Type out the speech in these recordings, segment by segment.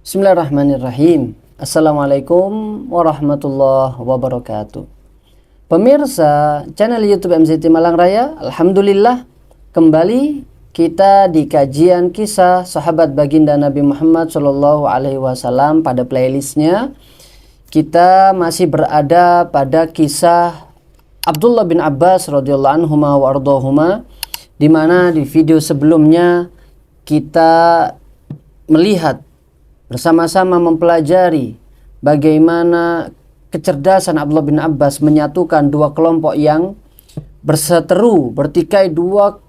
Bismillahirrahmanirrahim. Assalamualaikum warahmatullahi wabarakatuh. Pemirsa channel YouTube MZT Malang Raya, alhamdulillah kembali kita di kajian kisah sahabat baginda Nabi Muhammad SAW. Pada playlistnya kita masih berada pada kisah Abdullah bin Abbas radhiyallahu anhuma wa ardhahuma, di mana di video sebelumnya kita melihat bersama-sama mempelajari bagaimana kecerdasan Abdullah bin Abbas menyatukan dua kelompok yang berseteru, bertikai, dua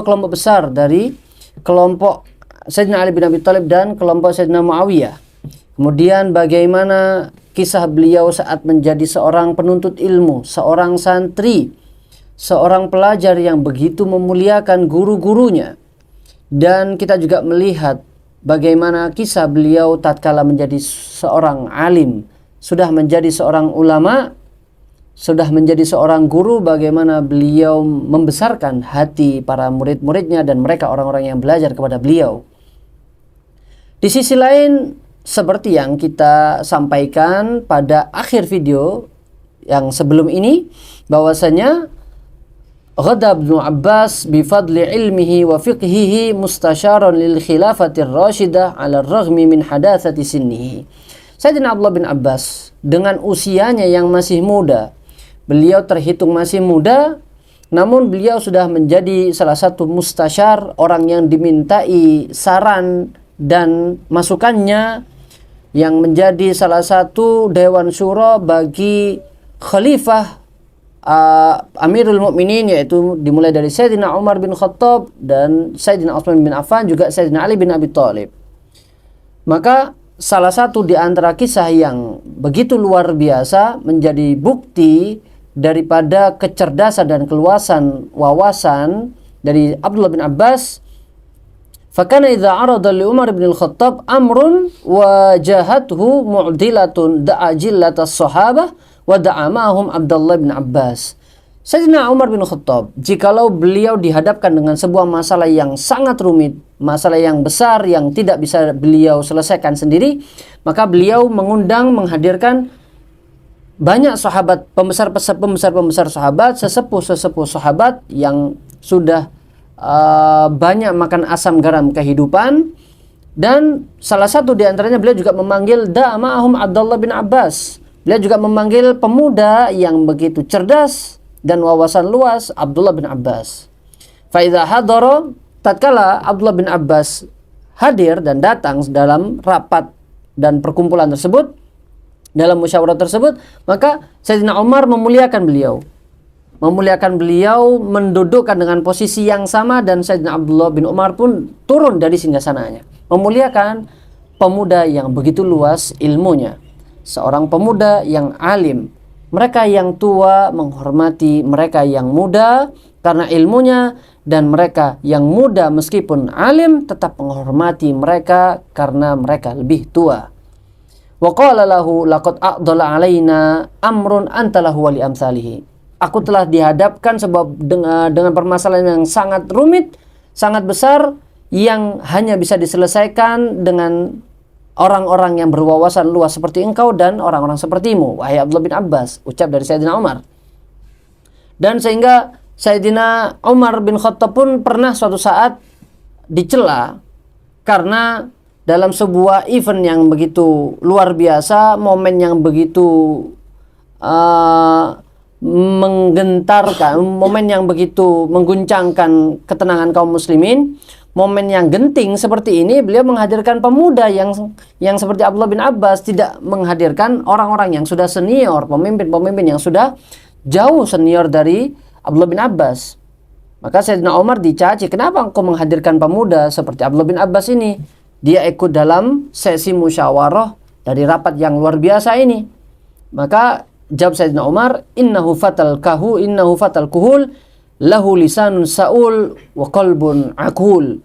kelompok besar dari kelompok Sayyidina Ali bin Abi Thalib dan kelompok Sayyidina Muawiyah. Kemudian bagaimana kisah beliau saat menjadi seorang penuntut ilmu, seorang santri, seorang pelajar yang begitu memuliakan guru-gurunya. Dan kita juga melihat bagaimana kisah beliau tatkala menjadi seorang alim, sudah menjadi seorang ulama, sudah menjadi seorang guru, bagaimana beliau membesarkan hati para murid-muridnya dan mereka orang-orang yang belajar kepada beliau. Di sisi lain, seperti yang kita sampaikan pada akhir video yang sebelum ini, bahwasanya Ghada Ibnu Abbas bifadli ilmihi wa fiqhihi mustasyaran lil khilafatir rasyidah ala raghmi min hadatsati sinnihi. Sayyidina Abdullah bin Abbas dengan usianya yang masih muda, beliau terhitung masih muda, namun beliau sudah menjadi salah satu mustasyar, orang yang dimintai saran dan masukannya, yang menjadi salah satu dewan syura bagi khalifah Amirul Mukminin, yaitu dimulai dari Sayyidina Umar bin Khattab dan Sayyidina Utsman bin Affan, juga Sayyidina Ali bin Abi Thalib. Maka salah satu di antara kisah yang begitu luar biasa menjadi bukti daripada kecerdasan dan keluasan wawasan dari Abdullah bin Abbas. Fakana idza arada li Umar bin Al-Khattab amrun wajahathu mu'dilatun da'a jillatas sahabah wa da'amahum Abdullah bin Abbas. Sayyidina Umar bin Khattab, jikalau beliau dihadapkan dengan sebuah masalah yang sangat rumit, masalah yang besar yang tidak bisa beliau selesaikan sendiri, maka beliau menghadirkan banyak sahabat, pembesar sahabat, sesepuh sahabat yang sudah banyak makan asam garam kehidupan. Dan salah satu di antaranya beliau juga memanggil da'amahum Abdullah bin Abbas. Beliau juga memanggil pemuda yang begitu cerdas dan wawasan luas, Abdullah bin Abbas. Faidha hadara, tatkala Abdullah bin Abbas hadir dan datang dalam rapat dan perkumpulan tersebut, dalam musyawarah tersebut, maka Sayyidina Umar memuliakan beliau. Mendudukkan dengan posisi yang sama, dan Sayyidina Abdullah bin Umar pun turun dari singgasananya, memuliakan pemuda yang begitu luas ilmunya, seorang pemuda yang alim. Mereka yang tua menghormati mereka yang muda karena ilmunya, dan mereka yang muda meskipun alim tetap menghormati mereka karena mereka lebih tua. Wa qala lahu laqad a'dala alaina amrun anta lahu wa li amsalihi. Aku telah dihadapkan dengan permasalahan yang sangat rumit, sangat besar, yang hanya bisa diselesaikan dengan orang-orang yang berwawasan luas seperti engkau dan orang-orang sepertimu, wahai Abdullah bin Abbas, ucap dari Sayyidina Umar. Dan sehingga Sayyidina Umar bin Khattab pun pernah suatu saat dicela karena dalam sebuah event yang begitu luar biasa, momen yang begitu menggentarkan, momen yang begitu mengguncangkan ketenangan kaum muslimin, momen yang genting seperti ini, beliau menghadirkan pemuda yang seperti Abdullah bin Abbas, tidak menghadirkan orang-orang yang sudah senior, pemimpin-pemimpin yang sudah jauh senior dari Abdullah bin Abbas. Maka Sayyidina Umar dicaci, kenapa engkau menghadirkan pemuda seperti Abdullah bin Abbas ini? Dia ikut dalam sesi musyawarah dari rapat yang luar biasa ini. Maka jawab Sayyidina Umar, innahu fatal kuhul lahu lisanun saul wa qalbun akul.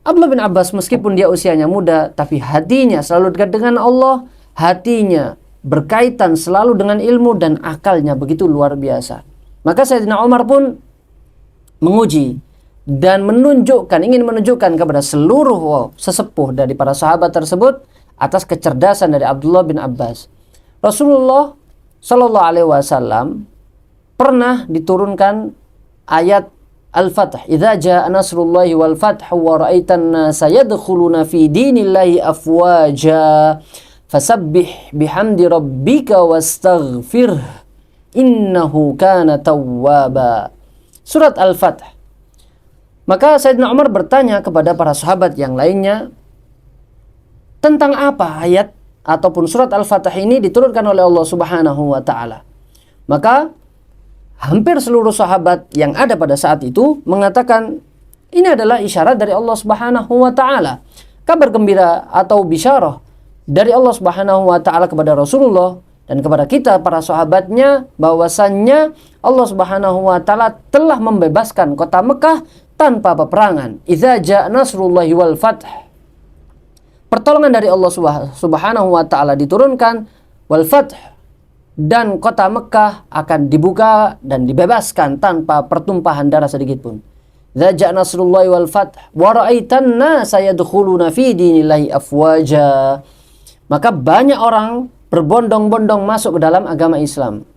Abdullah bin Abbas meskipun dia usianya muda, tapi hatinya selalu dekat dengan Allah, hatinya berkaitan selalu dengan ilmu, dan akalnya begitu luar biasa. Maka Sayyidina Umar pun menguji dan ingin menunjukkan kepada seluruh sesepuh dari para sahabat tersebut atas kecerdasan dari Abdullah bin Abbas. Rasulullah Shallallahu Alaihi Wasallam pernah diturunkan ayat Al-Fath. Idza jaa nasrullahi wal fath wa ra'aitan nasa yadkhuluna fi dinillahi afwaja fasabbih bihamdi rabbika wastaghfir innahu kana tawwaba. Surat Al-Fath. Maka Sayyidina Umar bertanya kepada para sahabat yang lainnya, tentang apa ayat ataupun surat Al-Fath ini diturunkan oleh Allah Subhanahu wa taala. Maka hampir seluruh sahabat yang ada pada saat itu mengatakan ini adalah isyarat dari Allah Subhanahu wa taala. Kabar gembira atau bisyarah dari Allah Subhanahu wa taala kepada Rasulullah dan kepada kita para sahabatnya bahwasannya Allah Subhanahu wa taala telah membebaskan kota Mekah tanpa peperangan. Idza jaa nasrullahi wal fath. Pertolongan dari Allah Subhanahu wa taala diturunkan, wal fath, dan kota Mekah akan dibuka dan dibebaskan tanpa pertumpahan darah sedikit pun. Idza jaa nasrullahi wal fath wa ra'aitan nasa yadkhuluna fi dinillahi afwaja. Maka banyak orang berbondong-bondong masuk ke dalam agama Islam.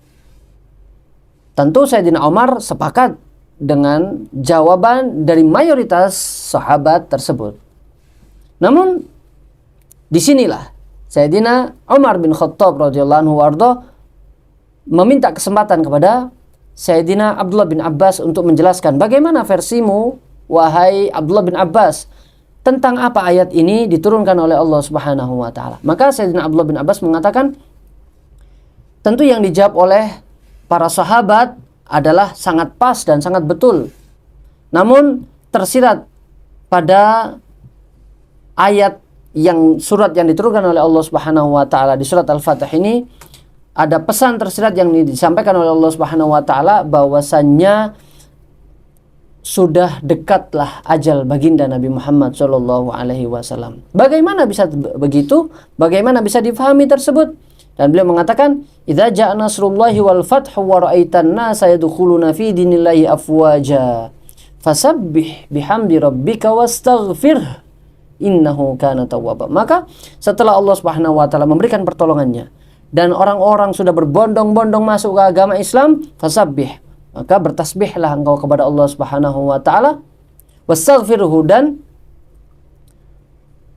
Tentu Sayyidina Umar sepakat dengan jawaban dari mayoritas sahabat tersebut. Namun disinilah Sayyidina Umar bin Khattab radhiyallahu anhu warda meminta kesempatan kepada Sayyidina Abdullah bin Abbas untuk menjelaskan bagaimana versimu, wahai Abdullah bin Abbas, tentang apa ayat ini diturunkan oleh Allah Subhanahu wa taala. Maka Sayyidina Abdullah bin Abbas mengatakan, tentu yang dijawab oleh para sahabat adalah sangat pas dan sangat betul. Namun tersirat pada ayat surat yang diturunkan oleh Allah Subhanahu wa taala di surat Al-Fatih ini ada pesan tersirat yang disampaikan oleh Allah Subhanahu wa taala bahwasannya sudah dekatlah ajal baginda Nabi Muhammad sallallahu alaihi wasallam. Bagaimana bisa begitu? Bagaimana bisa difahami tersebut? Dan beliau mengatakan, "Idza jaa nasrullahi wal fath wa ra'aitan nasa yadkhuluna fi dinillahi afwaja fasabbih bihamdi rabbika wastaghfir innahu kana tawwaba." Maka setelah Allah Subhanahu wa taala memberikan pertolongannya dan orang-orang sudah berbondong-bondong masuk ke agama Islam, fasabbih, maka bertasbihlah engkau kepada Allah Subhanahu wa taala, wastaghfirhu, dan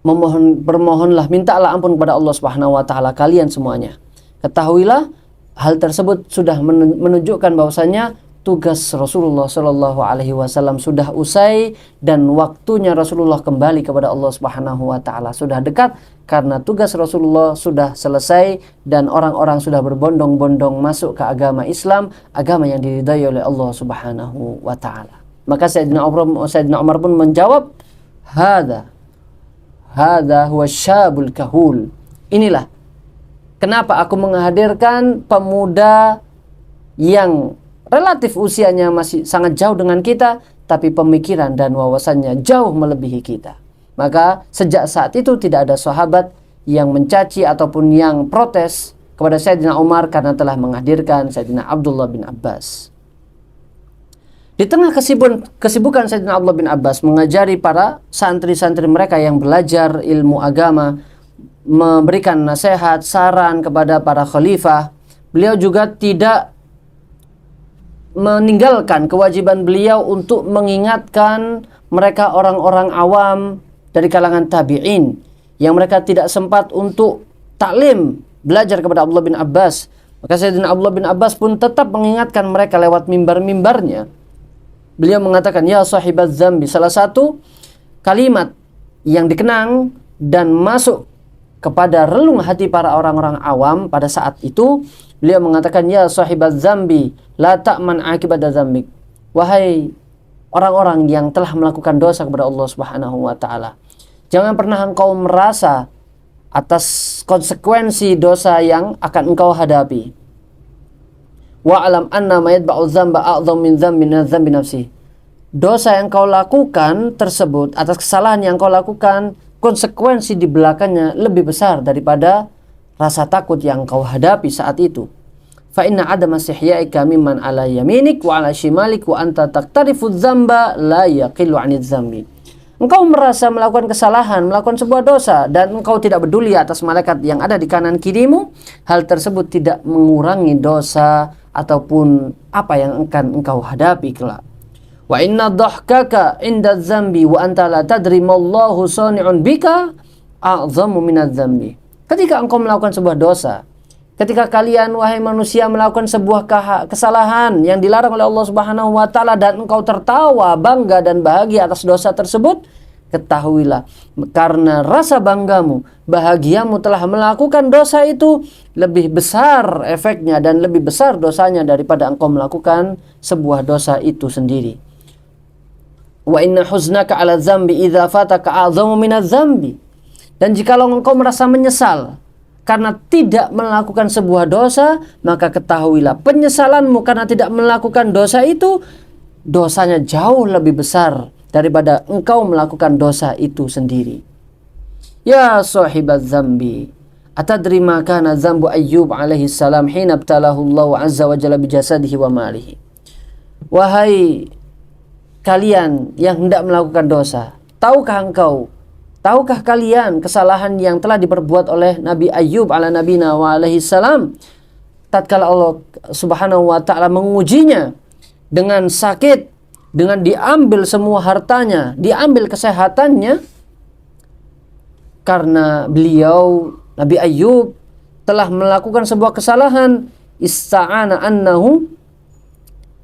bermohonlah, mintalah ampun kepada Allah Subhanahu wa taala kalian semuanya. Ketahuilah hal tersebut sudah menunjukkan bahwasannya tugas Rasulullah Shallallahu alaihi wasallam sudah usai dan waktunya Rasulullah kembali kepada Allah Subhanahu wa taala sudah dekat, karena tugas Rasulullah sudah selesai dan orang-orang sudah berbondong-bondong masuk ke agama Islam, agama yang diridai oleh Allah Subhanahu wa taala. Maka Sayyidina Umar pun menjawab, Hadza huwa syabul kahul. Inilah kenapa aku menghadirkan pemuda yang relatif usianya masih sangat jauh dengan kita, tapi pemikiran dan wawasannya jauh melebihi kita. Maka sejak saat itu tidak ada sahabat yang mencaci ataupun yang protes kepada Sayyidina Umar karena telah menghadirkan Sayyidina Abdullah bin Abbas. Di tengah kesibukan Sayyidina Abdullah bin Abbas mengajari para santri-santri mereka yang belajar ilmu agama, memberikan nasihat, saran kepada para khalifah, beliau juga tidak meninggalkan kewajiban beliau untuk mengingatkan mereka orang-orang awam dari kalangan tabi'in yang mereka tidak sempat untuk taklim, belajar kepada Abdullah bin Abbas. Maka Sayyidina Abdullah bin Abbas pun tetap mengingatkan mereka lewat mimbar-mimbarnya. Beliau mengatakan, ya sahibaz zambi, salah satu kalimat yang dikenang dan masuk kepada relung hati para orang-orang awam pada saat itu. Beliau mengatakan, ya sahibaz zambi, la ta'man akibat zambik. Wahai orang-orang yang telah melakukan dosa kepada Allah Subhanahu wa taala, jangan pernah engkau merasa atas konsekuensi dosa yang akan engkau hadapi. Wa'alam anna ma yatba'u dzamba a'dzam min dzambi nafsi. Dosa yang kau lakukan tersebut, atas kesalahan yang kau lakukan, konsekuensi di belakangnya lebih besar daripada rasa takut yang kau hadapi saat itu. Fa inna adama sihya'ika mimman ala yaminik wa ala shimalik wa anta taqtarifu dzamba la yaqillu 'anidz dzambi. engkau merasa melakukan kesalahan, melakukan sebuah dosa, dan engkau tidak peduli atas malaikat yang ada di kanan kirimu, hal tersebut tidak mengurangi dosa ataupun apa yang akan engkau hadapi kelak. Wa inna dhahkaka inda dzambi wa anta la tadri mallahu sani'un bika a'zamu minadz dzambi. Ketika engkau melakukan sebuah dosa, ketika kalian wahai manusia melakukan sebuah kesalahan yang dilarang oleh Allah Subhanahu wa taala dan engkau tertawa, bangga dan bahagia atas dosa tersebut, ketahuilah karena rasa banggamu, bahagiamu telah melakukan dosa itu lebih besar efeknya dan lebih besar dosanya daripada engkau melakukan sebuah dosa itu sendiri. Wa inna huznaka 'ala dzambi idza fataka a'zamu minadz dzambi. Dan jikalau engkau merasa menyesal karena tidak melakukan sebuah dosa, maka ketahuilah penyesalanmu karena tidak melakukan dosa itu, dosanya jauh lebih besar daripada engkau melakukan dosa itu sendiri. Ya sahibaz zambi, atadri ma kana zambu Ayyub alaihi salam hina ibtalahu Allah azza wa jalla bi jasadihi wa malihi. Wahai kalian yang hendak melakukan dosa, tahukah kalian kesalahan yang telah diperbuat oleh Nabi Ayyub ala nabina wa alaihi salam tatkala Allah Subhanahu wa taala mengujinya dengan sakit, dengan diambil semua hartanya, diambil kesehatannya, karena beliau Nabi Ayyub telah melakukan sebuah kesalahan.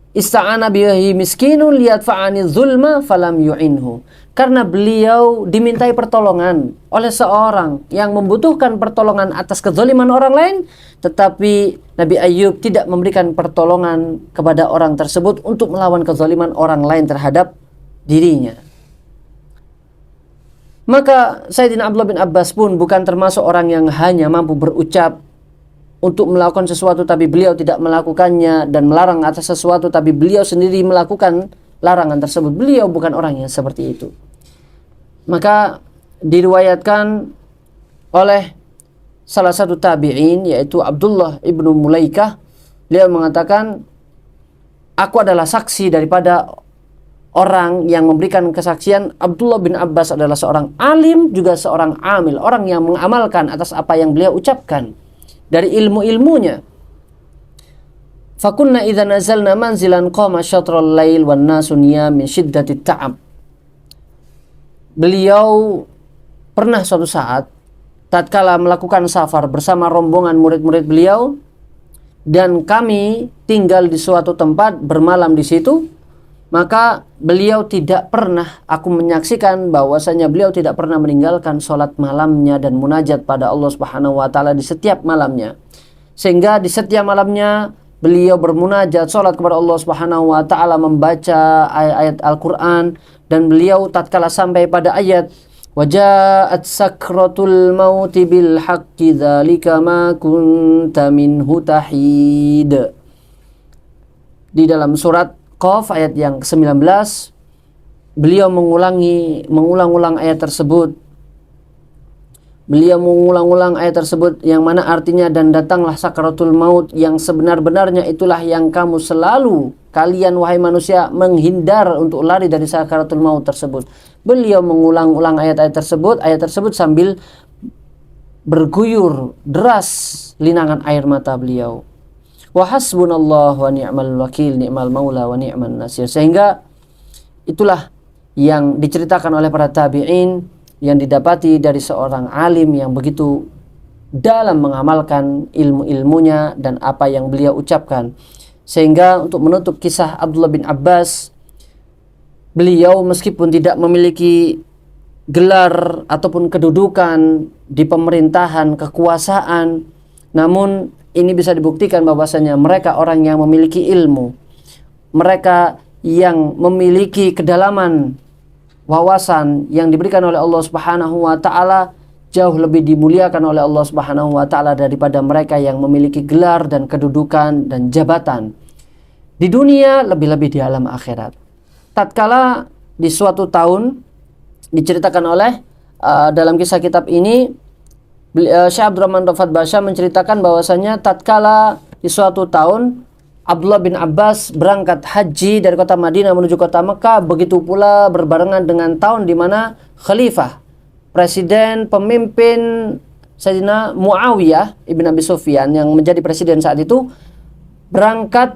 Ista'ana bihi miskinun liyadfa'ani zulma falam yu'inhu. Karena beliau dimintai pertolongan oleh seorang yang membutuhkan pertolongan atas kezaliman orang lain, tetapi Nabi Ayyub tidak memberikan pertolongan kepada orang tersebut untuk melawan kezaliman orang lain terhadap dirinya. Maka Sayyidina Abdullah bin Abbas pun bukan termasuk orang yang hanya mampu berucap untuk melakukan sesuatu tapi beliau tidak melakukannya, dan melarang atas sesuatu tapi beliau sendiri melakukan larangan tersebut. Beliau bukan orang yang seperti itu. Maka diriwayatkan oleh salah satu tabi'in, yaitu Abdullah ibnu Mulaikah, beliau mengatakan, aku adalah saksi daripada orang yang memberikan kesaksian Abdullah bin Abbas adalah seorang alim juga seorang amil, orang yang mengamalkan atas apa yang beliau ucapkan dari ilmu-ilmunya. Fakunna idza nazalna manzilan qama syatral lail wan nasu niyam min shiddati ta'ab. Beliau pernah suatu saat tatkala melakukan safar bersama rombongan murid-murid beliau, dan kami tinggal di suatu tempat bermalam di situ, maka beliau tidak pernah, aku menyaksikan bahwasanya beliau tidak pernah meninggalkan sholat malamnya dan munajat pada Allah Subhanahu wa taala di setiap malamnya. Sehingga di setiap malamnya beliau bermunajat, sholat kepada Allah Subhanahu wa taala, membaca ayat-ayat Al-Qur'an, dan beliau tatkala sampai pada ayat waja'at sakratul mauti bil haqqi dzalika ma kunta minhu tahid, di dalam surat Qaf ayat yang ke-19, beliau mengulang-ulang ayat tersebut. Beliau mengulang-ulang ayat tersebut yang mana artinya, dan datanglah sakaratul maut yang sebenar-benarnya, itulah yang kamu selalu, kalian wahai manusia, menghindar untuk lari dari sakaratul maut tersebut. Beliau mengulang-ulang ayat tersebut sambil berguyur deras linangan air mata beliau. Wa hasbunallahu wa ni'mal wakil, ni'mal maula wa ni'man nasir. Sehingga itulah yang diceritakan oleh para tabi'in yang didapati dari seorang alim yang begitu dalam mengamalkan ilmu-ilmunya dan apa yang beliau ucapkan. Sehingga untuk menutup kisah Abdullah bin Abbas, beliau meskipun tidak memiliki gelar ataupun kedudukan di pemerintahan, kekuasaan, namun ini bisa dibuktikan bahwasanya mereka orang yang memiliki ilmu, mereka yang memiliki kedalaman wawasan yang diberikan oleh Allah Subhanahu wa taala, jauh lebih dimuliakan oleh Allah Subhanahu wa taala daripada mereka yang memiliki gelar dan kedudukan dan jabatan di dunia, lebih-lebih di alam akhirat. Tatkala di suatu tahun diceritakan oleh dalam kisah kitab ini, Syekh Abdurrahman Rafat Basya menceritakan bahwasanya tatkala di suatu tahun Abdullah bin Abbas berangkat haji dari kota Madinah menuju kota Mekah, begitu pula berbarengan dengan tahun di mana khalifah, presiden, pemimpin Sayyidina Muawiyah ibn Abi Sufyan yang menjadi presiden saat itu berangkat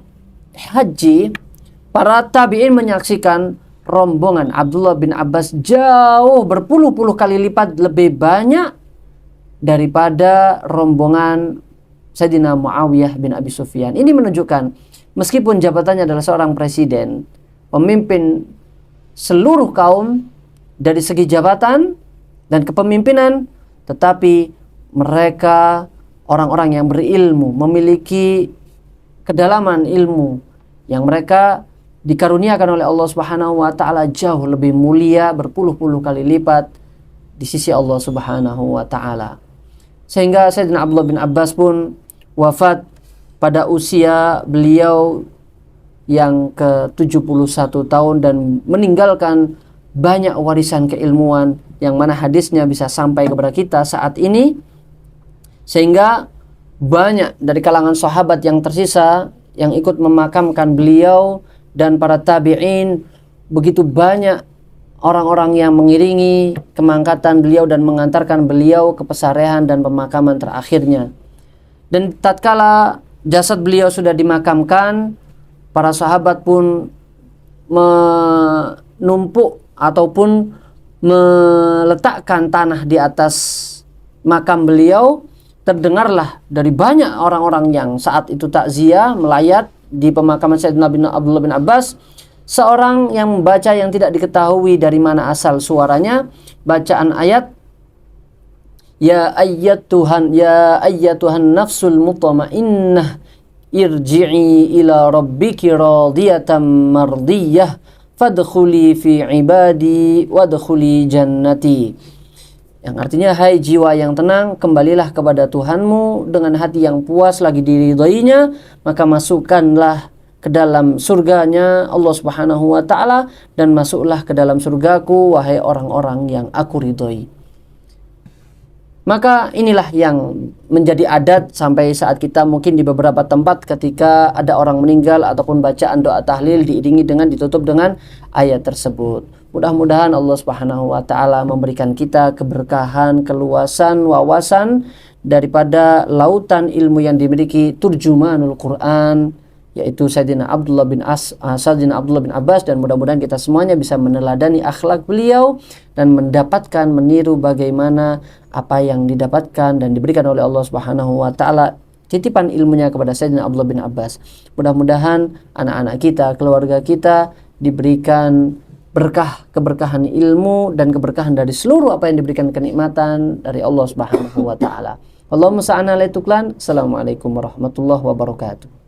haji. Para tabi'in menyaksikan rombongan Abdullah bin Abbas jauh berpuluh-puluh kali lipat lebih banyak daripada rombongan Sayyidina Muawiyah bin Abi Sufyan. Ini menunjukkan meskipun jabatannya adalah seorang presiden, pemimpin seluruh kaum dari segi jabatan dan kepemimpinan, tetapi mereka orang-orang yang berilmu, memiliki kedalaman ilmu yang mereka dikaruniakan oleh Allah Subhanahu wa taala jauh lebih mulia berpuluh-puluh kali lipat di sisi Allah Subhanahu wa taala. Sehingga Sayyidina Abdullah bin Abbas pun wafat pada usia beliau yang ke-71 tahun dan meninggalkan banyak warisan keilmuan yang mana hadisnya bisa sampai kepada kita saat ini, sehingga banyak dari kalangan sahabat yang tersisa yang ikut memakamkan beliau dan para tabi'in, begitu banyak orang-orang yang mengiringi kemangkatan beliau dan mengantarkan beliau ke pesarehan dan pemakaman terakhirnya. Dan tatkala jasad beliau sudah dimakamkan, para sahabat pun menumpuk ataupun meletakkan tanah di atas makam beliau. Terdengarlah dari banyak orang-orang yang saat itu takziah melayat di pemakaman Sayyidina Abdullah bin Abbas, seorang yang membaca yang tidak diketahui dari mana asal suaranya, bacaan ayat ya ayyatuhan nafsul mutmainnah irji'i ila rabbiki radiyatan mardiyah fadkhuli fi ibadi wadkhuli jannati. Yang artinya, hai jiwa yang tenang, kembalilah kepada Tuhanmu dengan hati yang puas lagi diridhoinya, maka masukkanlah ke dalam surganya Allah Subhanahu wa taala dan masuklah ke dalam surgaku wahai orang-orang yang aku ridhoi. Maka inilah yang menjadi adat sampai saat kita mungkin di beberapa tempat ketika ada orang meninggal ataupun bacaan doa tahlil diiringi dengan ditutup dengan ayat tersebut. Mudah-mudahan Allah Subhanahu wa taala memberikan kita keberkahan, keluasan wawasan daripada lautan ilmu yang dimiliki turjumanul Quran, yaitu Sayyidina Abdullah bin Abbas, dan mudah-mudahan kita semuanya bisa meneladani akhlak beliau dan mendapatkan, meniru bagaimana apa yang didapatkan dan diberikan oleh Allah Subhanahu wa taala titipan ilmunya kepada Sayyidina Abdullah bin Abbas. Mudah-mudahan anak-anak kita, keluarga kita diberikan keberkahan ilmu dan keberkahan dari seluruh apa yang diberikan kenikmatan dari Allah Subhanahu wa taala. Allahumma sa'ana la tuklan. Assalamualaikum warahmatullahi wabarakatuh.